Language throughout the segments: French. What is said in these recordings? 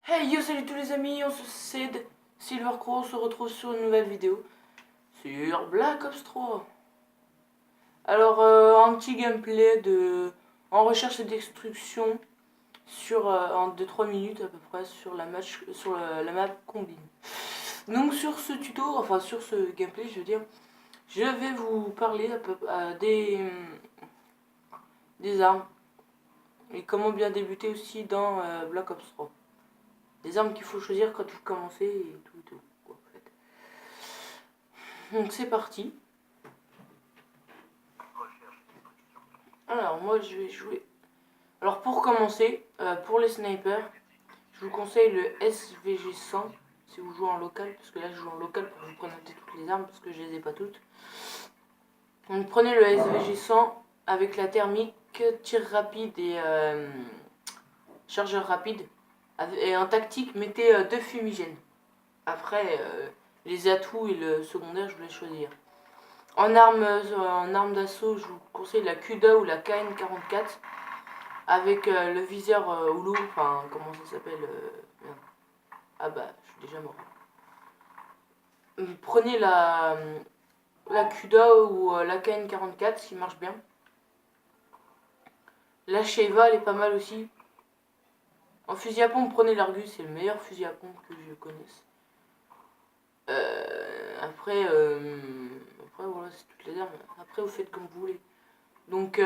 Hey yo, salut tous les amis, c'est Silvercrow, on se retrouve sur une nouvelle vidéo sur Black Ops 3. Alors un petit gameplay en recherche et destruction sur en 2-3 minutes à peu près sur la map combine. Donc sur ce tuto, enfin sur ce gameplay je veux dire, je vais vous parler des armes et comment bien débuter aussi dans Black Ops 3. Des armes qu'il faut choisir quand vous commencez et tout quoi, en fait. Donc c'est parti. Alors moi je vais jouer. Alors pour commencer, pour les snipers, je vous conseille le SVG100 si vous jouez en local, parce que là je joue en local pour vous présenter toutes les armes parce que je les ai pas toutes. Donc prenez le SVG100 avec la thermique, tir rapide et chargeur rapide. Et en tactique, mettez 2 fumigènes. Après, les atouts et le secondaire, je vous laisse choisir. En arme d'assaut, je vous conseille la CUDA ou la KN44 avec le viseur Hulu, enfin comment ça s'appelle ah bah, je suis déjà mort. Prenez la CUDA ou la KN44 qui marche bien. La Sheva, elle est pas mal aussi. En fusil à pompe, prenez l'Argus, c'est le meilleur fusil à pompe que je connaisse. Après voilà, c'est toutes les armes. Après, vous faites comme vous voulez. Donc,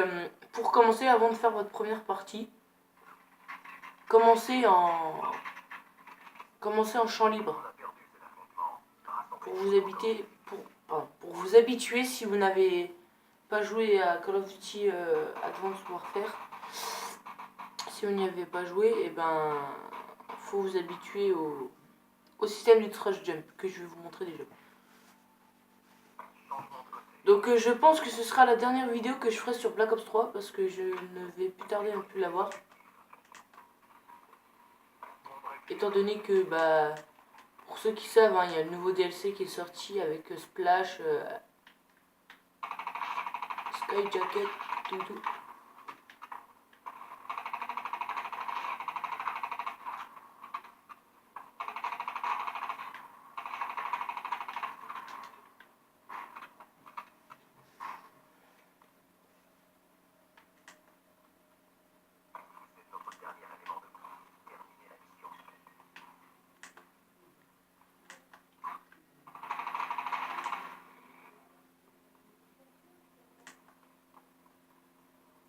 pour commencer, avant de faire votre première partie, commencez en champ libre. Pour vous habituer si vous n'avez pas joué à Call of Duty Advanced Warfare. Si vous n'y avez pas joué, et ben faut vous habituer au système du thrust jump que je vais vous montrer déjà. Donc je pense que ce sera la dernière vidéo que je ferai sur Black Ops 3 parce que je ne vais plus tarder à plus la voir. Étant donné que bah pour ceux qui savent, hein, il y a le nouveau DLC qui est sorti avec Splash, Sky Jacket, tout.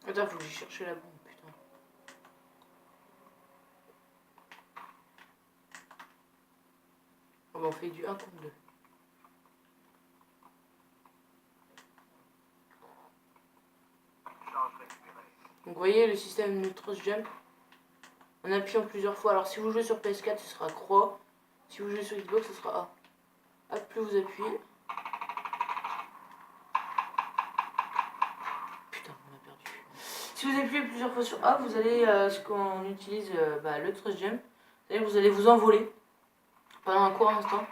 Attends, faut que j'aille chercher la bombe, putain. Oh, bah, on fait du 1 contre 2. Donc vous voyez le système de thrust jump en appuyant plusieurs fois. Alors si vous jouez sur PS4 ce sera croix, si vous jouez sur Xbox ce sera A. Hop, plus vous appuyez. Putain, on a perdu. Si vous appuyez plusieurs fois sur A, vous allez, ce qu'on utilise, le thrust jump, vous allez vous envoler pendant un court instant.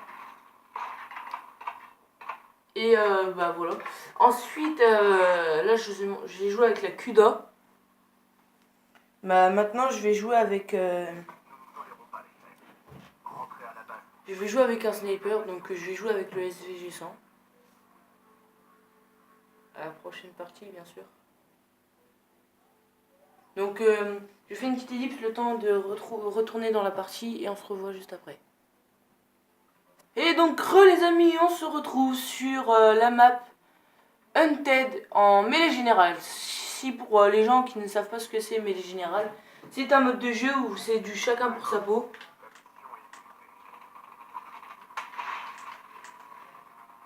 Et bah voilà. Ensuite, là j'ai joué avec la CUDA. Bah maintenant je vais jouer avec je vais jouer avec un sniper, donc je vais jouer avec le SVG100. À la prochaine partie bien sûr. Donc je fais une petite ellipse le temps de retourner dans la partie et on se revoit juste après. Et donc les amis, on se retrouve sur la map Hunted en mêlée générale. Si pour les gens qui ne savent pas ce que c'est mêlée générale, c'est un mode de jeu où c'est du chacun pour sa peau.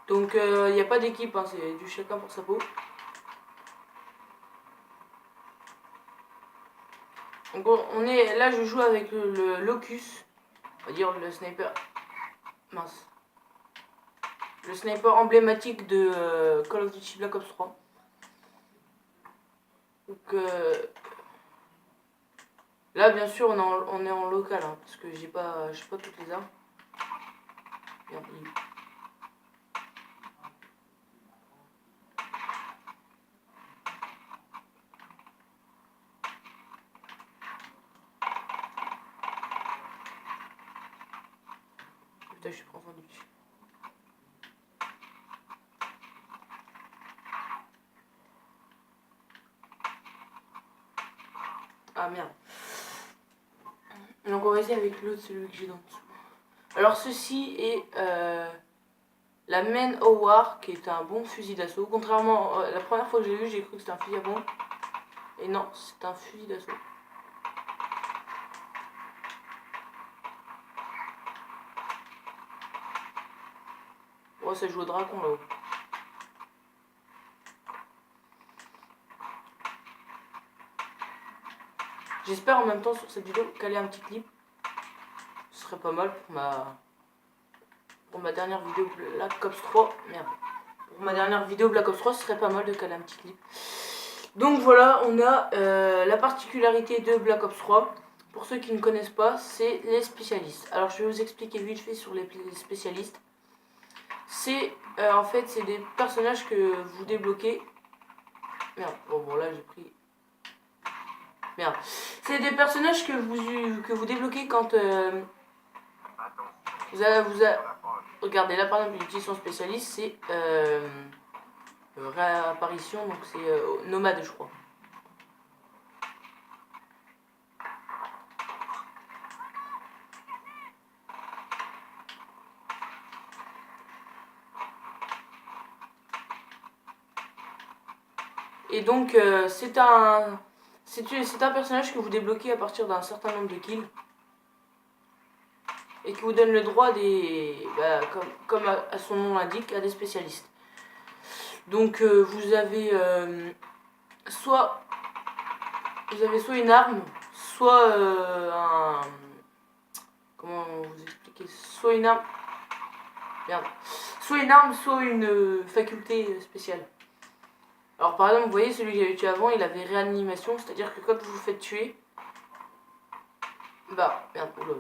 Donc il n'y a pas d'équipe, hein, c'est du chacun pour sa peau. Donc on est là, je joue avec le Locus, on va dire le sniper. Mince. Le sniper emblématique de Call of Duty Black Ops 3. Donc là bien sûr on est en local, hein, parce que j'ai pas toutes les armes. Merde, Putain, je suis pas entendu. Ah merde. Donc on va essayer avec l'autre, celui que j'ai dans dessous. Alors ceci est la Man o' War, qui est un bon fusil d'assaut. Contrairement la première fois que j'ai vu, j'ai cru que c'était un fusil à pompe. Et non, c'est un fusil d'assaut. Oh, ça joue au dragon là-haut. J'espère en même temps sur cette vidéo caler un petit clip. Ce serait pas mal pour ma dernière vidéo Black Ops 3. Merde. Pour ma dernière vidéo Black Ops 3, ce serait pas mal de caler un petit clip. Donc voilà, on a la particularité de Black Ops 3. Pour ceux qui ne connaissent pas, c'est les spécialistes. Alors je vais vous expliquer vite fait sur les spécialistes. C'est en fait c'est des personnages que vous débloquez. Merde, bon là j'ai pris. Merde. C'est des personnages que vous débloquez quand regardez là par exemple une utilisation spécialiste, c'est réapparition, donc c'est nomade je crois. Et donc c'est un personnage que vous débloquez à partir d'un certain nombre de kills. Et qui vous donne le droit comme à son nom l'indique, à des spécialistes. Donc vous avez soit une arme, soit comment vous expliquer, soit une arme, merde, soit une faculté spéciale. Alors par exemple, vous voyez celui que j'avais tué avant, il avait réanimation, c'est-à-dire que quand vous vous faites tuer, bah merde, oula.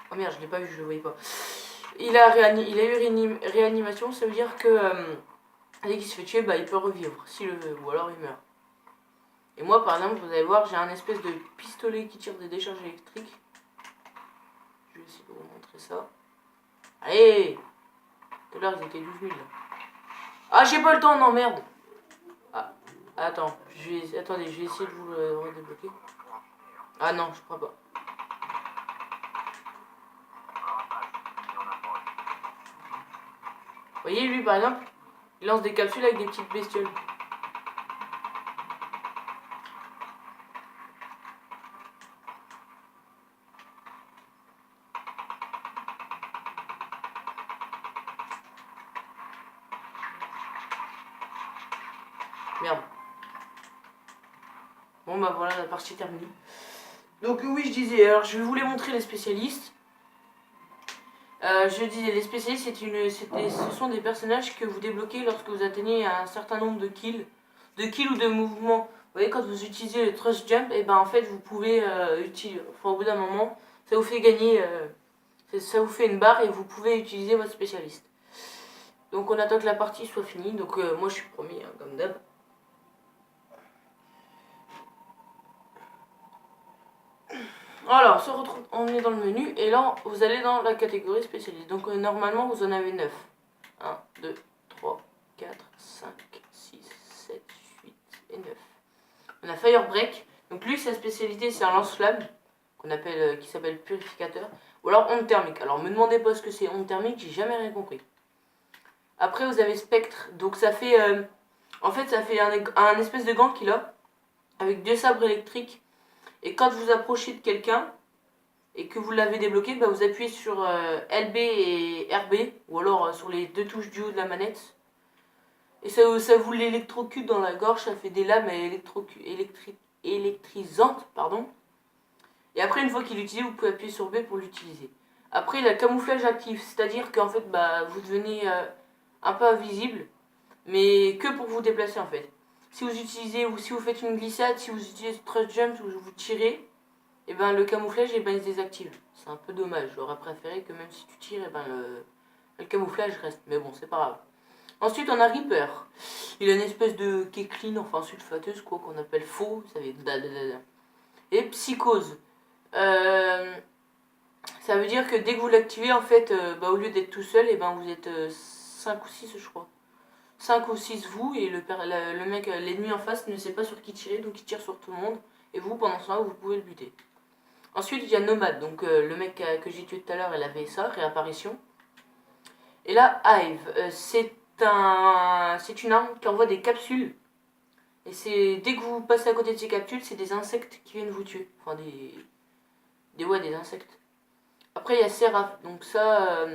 Oh merde, je l'ai pas vu, je le voyais pas. Il a eu réanimation, ça veut dire que dès qu'il se fait tuer, bah, il peut revivre, s'il le veut, ou alors il meurt. Et moi, par exemple, vous allez voir, j'ai un espèce de pistolet qui tire des décharges électriques. Je vais essayer de vous montrer ça. Allez! Tout à l'heure, ils étaient 12 000 là. Ah, j'ai pas le temps, non, merde! Ah, attends, attendez, je vais essayer de vous le redébloquer. Ah non, je crois pas. Vous voyez, lui, par exemple, il lance des capsules avec des petites bestioles. Merde. Bon bah voilà, la partie est terminée. Donc oui, je disais, alors je vais vous les montrer les spécialistes. Je disais, les spécialistes, ce sont des personnages que vous débloquez lorsque vous atteignez un certain nombre de kills ou de mouvements. Vous voyez, quand vous utilisez le thrust jump, et ben en fait vous pouvez au bout d'un moment, ça vous fait gagner, ça vous fait une barre et vous pouvez utiliser votre spécialiste. Donc on attend que la partie soit finie, donc moi je suis premier, hein, comme d'hab. Alors, on est dans le menu et là vous allez dans la catégorie spécialiste. Donc normalement vous en avez 9. 1, 2, 3, 4, 5, 6, 7, 8 et 9. On a Firebreak. Donc lui sa spécialité c'est un lance-flamme qui s'appelle purificateur. Ou alors onde thermique. Alors me demandez pas ce que c'est onde thermique, j'ai jamais rien compris. Après vous avez Spectre. Donc ça fait en fait ça fait un espèce de gant qu'il a avec 2 sabres électriques. Et quand vous approchez de quelqu'un et que vous l'avez débloqué, bah vous appuyez sur LB et RB, ou alors sur les 2 touches du haut de la manette. Et ça vous l'électrocute dans la gorge, ça fait des lames électrisantes. Pardon. Et après, une fois qu'il est utilisé, vous pouvez appuyer sur B pour l'utiliser. Après, il a le camouflage actif, c'est-à-dire qu'en fait, bah, vous devenez un peu invisible, mais que pour vous déplacer en fait. Si vous utilisez, ou si vous faites une glissade, si vous utilisez thrust jump ou vous tirez, et ben le camouflage il se désactive. C'est un peu dommage, j'aurais préféré que même si tu tires, et ben le camouflage reste. Mais bon, c'est pas grave. Ensuite, on a Reaper. Il a une espèce de kékline, enfin sulfateuse, quoi, qu'on appelle faux, vous savez. Et Psychose. Ça veut dire que dès que vous l'activez, en fait, au lieu d'être tout seul, et ben vous êtes 5 ou 6 je crois. 5 ou 6 vous, et le mec, l'ennemi en face ne sait pas sur qui tirer, donc il tire sur tout le monde. Et vous, pendant ce temps-là, vous pouvez le buter. Ensuite, il y a Nomade, donc le mec que j'ai tué tout à l'heure, il avait ça, réapparition. Et là, Hive, c'est une arme qui envoie des capsules. Et c'est dès que vous passez à côté de ces capsules, c'est des insectes qui viennent vous tuer. Enfin, des insectes. Après, il y a Seraph, donc ça...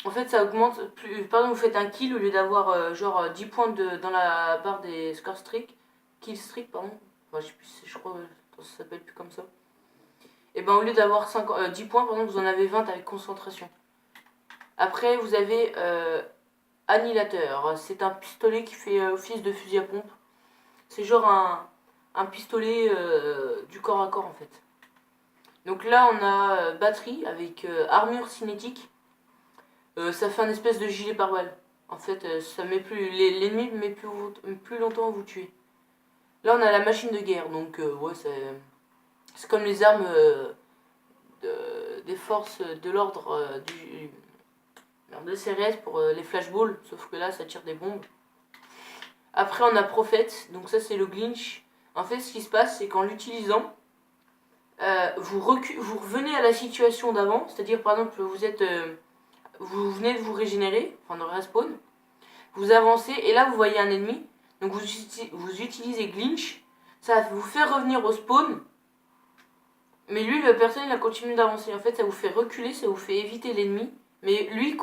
en fait, ça augmente... Pardon, vous faites un kill au lieu d'avoir genre 10 points dans la barre des score streak. Kill streak, pardon. Enfin, je sais plus, je crois que ça s'appelle plus comme ça. Et ben au lieu d'avoir 10 points, pardon, vous en avez 20 avec concentration. Après, vous avez Annihilateur. C'est un pistolet qui fait office de fusil à pompe. C'est genre un pistolet du corps à corps en fait. Donc là, on a batterie avec armure cinétique. Ça fait un espèce de gilet pare-balles. En fait, ça met plus l'ennemi met plus longtemps à vous tuer. Là, on a la machine de guerre. Donc ouais, c'est comme les armes des forces de l'ordre de CRS pour les flashballs, sauf que là, ça tire des bombes. Après, on a Prophète. Donc ça, c'est le glitch. En fait, ce qui se passe, c'est qu'en l'utilisant, vous revenez à la situation d'avant, c'est-à-dire par exemple vous venez de vous régénérer, enfin de respawn, vous avancez et là vous voyez un ennemi, donc vous utilisez glitch, ça vous fait revenir au spawn, mais lui la personne il a continué d'avancer, en fait ça vous fait reculer, ça vous fait éviter l'ennemi, mais lui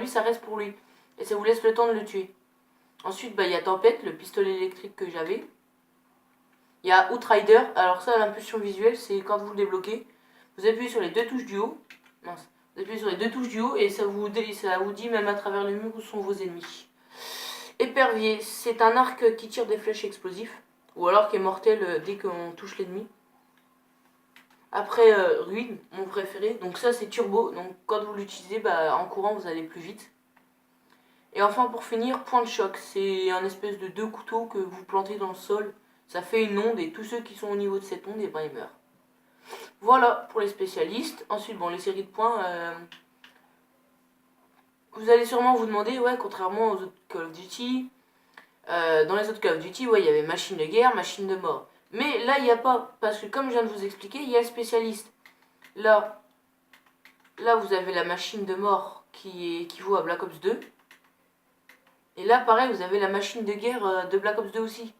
ça reste pour lui, et ça vous laisse le temps de le tuer. Ensuite il y a Tempête, le pistolet électrique que j'avais. Il y a Outrider, alors ça l'impulsion visuelle c'est quand vous le débloquez, vous appuyez sur les deux touches du haut, vous appuyez sur les deux touches du haut et ça vous dit même à travers le mur où sont vos ennemis. Épervier, c'est un arc qui tire des flèches explosives, ou alors qui est mortel dès qu'on touche l'ennemi. Après Ruine, mon préféré, donc ça c'est turbo, donc quand vous l'utilisez, en courant vous allez plus vite. Et enfin pour finir, point de choc, c'est un espèce de 2 couteaux que vous plantez dans le sol. Ça fait une onde et tous ceux qui sont au niveau de cette onde, ils meurent. Voilà pour les spécialistes. Ensuite, les séries de points. Vous allez sûrement vous demander, ouais, contrairement aux autres Call of Duty, dans les autres Call of Duty, ouais, il y avait machine de guerre, machine de mort. Mais là, il n'y a pas, parce que comme je viens de vous expliquer, il y a le spécialiste. Là, vous avez la machine de mort qui vaut à Black Ops 2. Et là, pareil, vous avez la machine de guerre de Black Ops 2 aussi.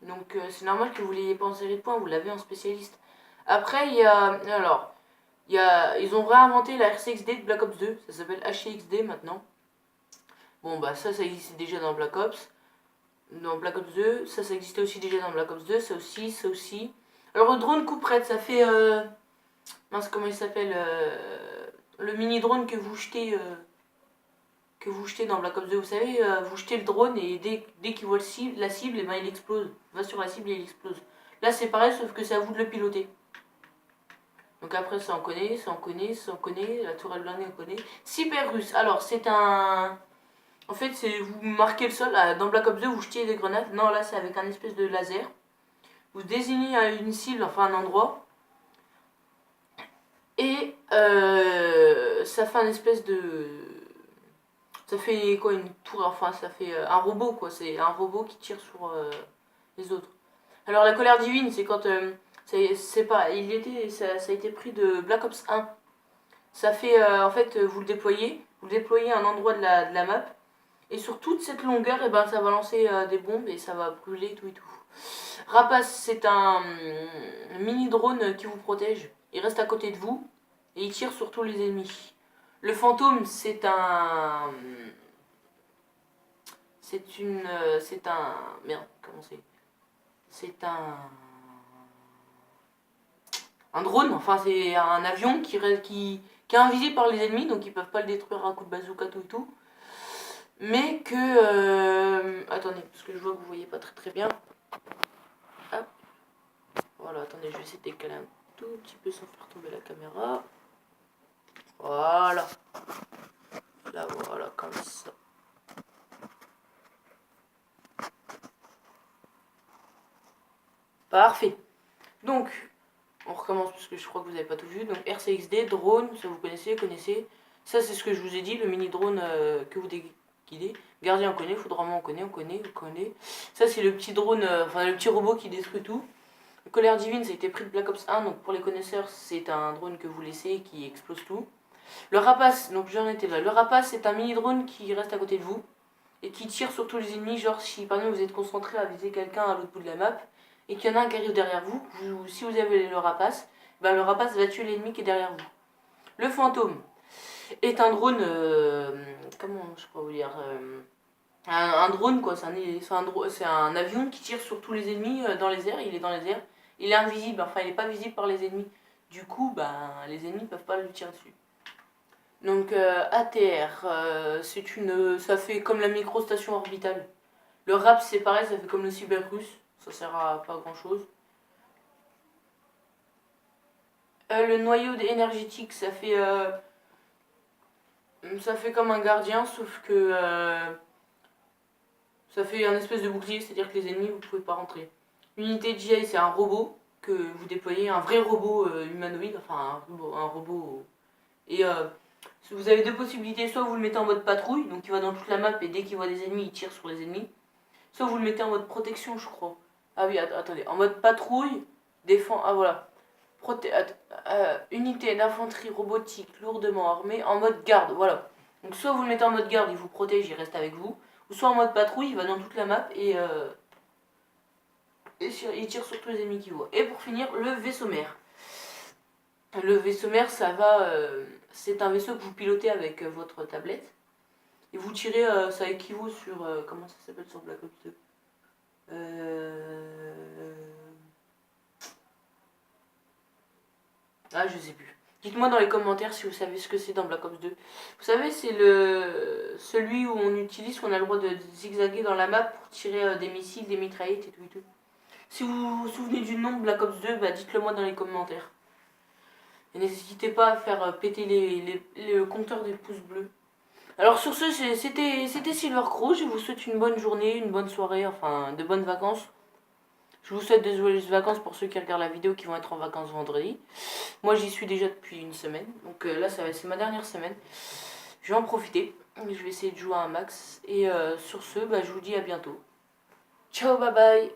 Donc c'est normal que vous ne l'ayez pas en série de points, vous l'avez en spécialiste. Après, il y a... Alors, ils ont réinventé la RCXD de Black Ops 2, ça s'appelle HCXD maintenant. Bon, ça existait déjà dans Black Ops. Dans Black Ops 2, ça existait aussi déjà dans Black Ops 2, ça aussi. Alors, le drone couperette, ça fait... mince, comment il s'appelle le mini-drone que vous jetez dans Black Ops 2, vous savez, vous jetez le drone et dès qu'il voit la cible, et il explose. Il va sur la cible et il explose. Là, c'est pareil, sauf que c'est à vous de le piloter. Donc après, ça on connaît, la tourelle blindée on connaît. Cyberus, alors c'est un... En fait, c'est vous marquez le sol, dans Black Ops 2 vous jetiez des grenades, non là c'est avec un espèce de laser. Vous désignez une cible, enfin un endroit, et ça fait un espèce de... Ça fait quoi, une tour, enfin ça fait un robot quoi, c'est un robot qui tire sur les autres. Alors la colère divine, c'est quand... c'est pas, ça a été pris de Black Ops 1. Ça fait, en fait, vous le déployez à un endroit de la map, et sur toute cette longueur, ça va lancer des bombes et ça va brûler tout et tout. Rapace, c'est un mini drone qui vous protège. Il reste à côté de vous et il tire sur tous les ennemis. Le fantôme, c'est un... Merde, comment c'est? C'est un drone, enfin c'est un avion qui est invisible par les ennemis, donc ils peuvent pas le détruire à coup de bazooka tout et tout. Mais que... attendez, parce que je vois que vous voyez pas très bien. Hop. Voilà, attendez, je vais essayer de décaler un tout petit peu sans faire tomber la caméra. Voilà. Là, voilà, comme ça. Parfait. Donc, on recommence parce que je crois que vous n'avez pas tout vu. Donc RCXD, drone, ça vous connaissez. Ça c'est ce que je vous ai dit, le mini drone que vous déguidez. Gardien on connaît, foudroiement on connaît. Ça c'est le petit drone, enfin le petit robot qui détruit tout. Le colère divine ça a été pris de Black Ops 1, donc pour les connaisseurs c'est un drone que vous laissez qui explose tout. Le rapace, donc j'en étais là. Le rapace c'est un mini drone qui reste à côté de vous et qui tire sur tous les ennemis, genre si par exemple vous êtes concentré à viser quelqu'un à l'autre bout de la map et qu'il y en a un qui arrive derrière vous, si vous avez le rapace, ben le rapace va tuer l'ennemi qui est derrière vous. Le fantôme est un drone, comment je pourrais vous dire, un drone quoi, c'est un avion qui tire sur tous les ennemis dans les airs, il est dans les airs, il est invisible, enfin il n'est pas visible par les ennemis, du coup ben, les ennemis ne peuvent pas lui tirer dessus. Donc ATR, ça fait comme la microstation orbitale. Le RAP c'est pareil, ça fait comme le Cyberus, ça sert à pas grand chose. Le noyau énergétique ça fait comme un gardien, sauf que ça fait un espèce de bouclier, c'est-à-dire que les ennemis vous pouvez pas rentrer. L'unité GI c'est un robot que vous déployez, un vrai robot humanoïde, enfin un robot. Et vous avez deux possibilités, soit vous le mettez en mode patrouille, donc il va dans toute la map et dès qu'il voit des ennemis il tire sur les ennemis. Soit vous le mettez en mode protection je crois. Ah oui attendez, en mode patrouille, défend, ah voilà. Unité d'infanterie robotique lourdement armée en mode garde, voilà. Donc soit vous le mettez en mode garde, il vous protège, il reste avec vous, ou soit en mode patrouille, il va dans toute la map et il tire sur tous les ennemis qu'il voit. Et pour finir, le vaisseau mère. Le vaisseau mère, c'est un vaisseau que vous pilotez avec votre tablette. Et vous tirez, ça équivaut sur, comment ça s'appelle sur Black Ops 2 Ah, je sais plus. Dites-moi dans les commentaires si vous savez ce que c'est dans Black Ops 2. Vous savez, c'est celui où on utilise, qu'on a le droit de zigzaguer dans la map pour tirer des missiles, des mitraillettes et tout et tout. Si vous vous souvenez du nom de Black Ops 2, bah dites-le moi dans les commentaires. Et n'hésitez pas à faire péter les compteurs des pouces bleus. Alors sur ce, c'était Silver Crow. Je vous souhaite une bonne journée, une bonne soirée, enfin de bonnes vacances. Je vous souhaite de joyeuses vacances pour ceux qui regardent la vidéo qui vont être en vacances vendredi. Moi j'y suis déjà depuis une semaine, donc là c'est ma dernière semaine. Je vais en profiter, je vais essayer de jouer à un max. Et sur ce, bah, je vous dis à bientôt. Ciao, bye bye.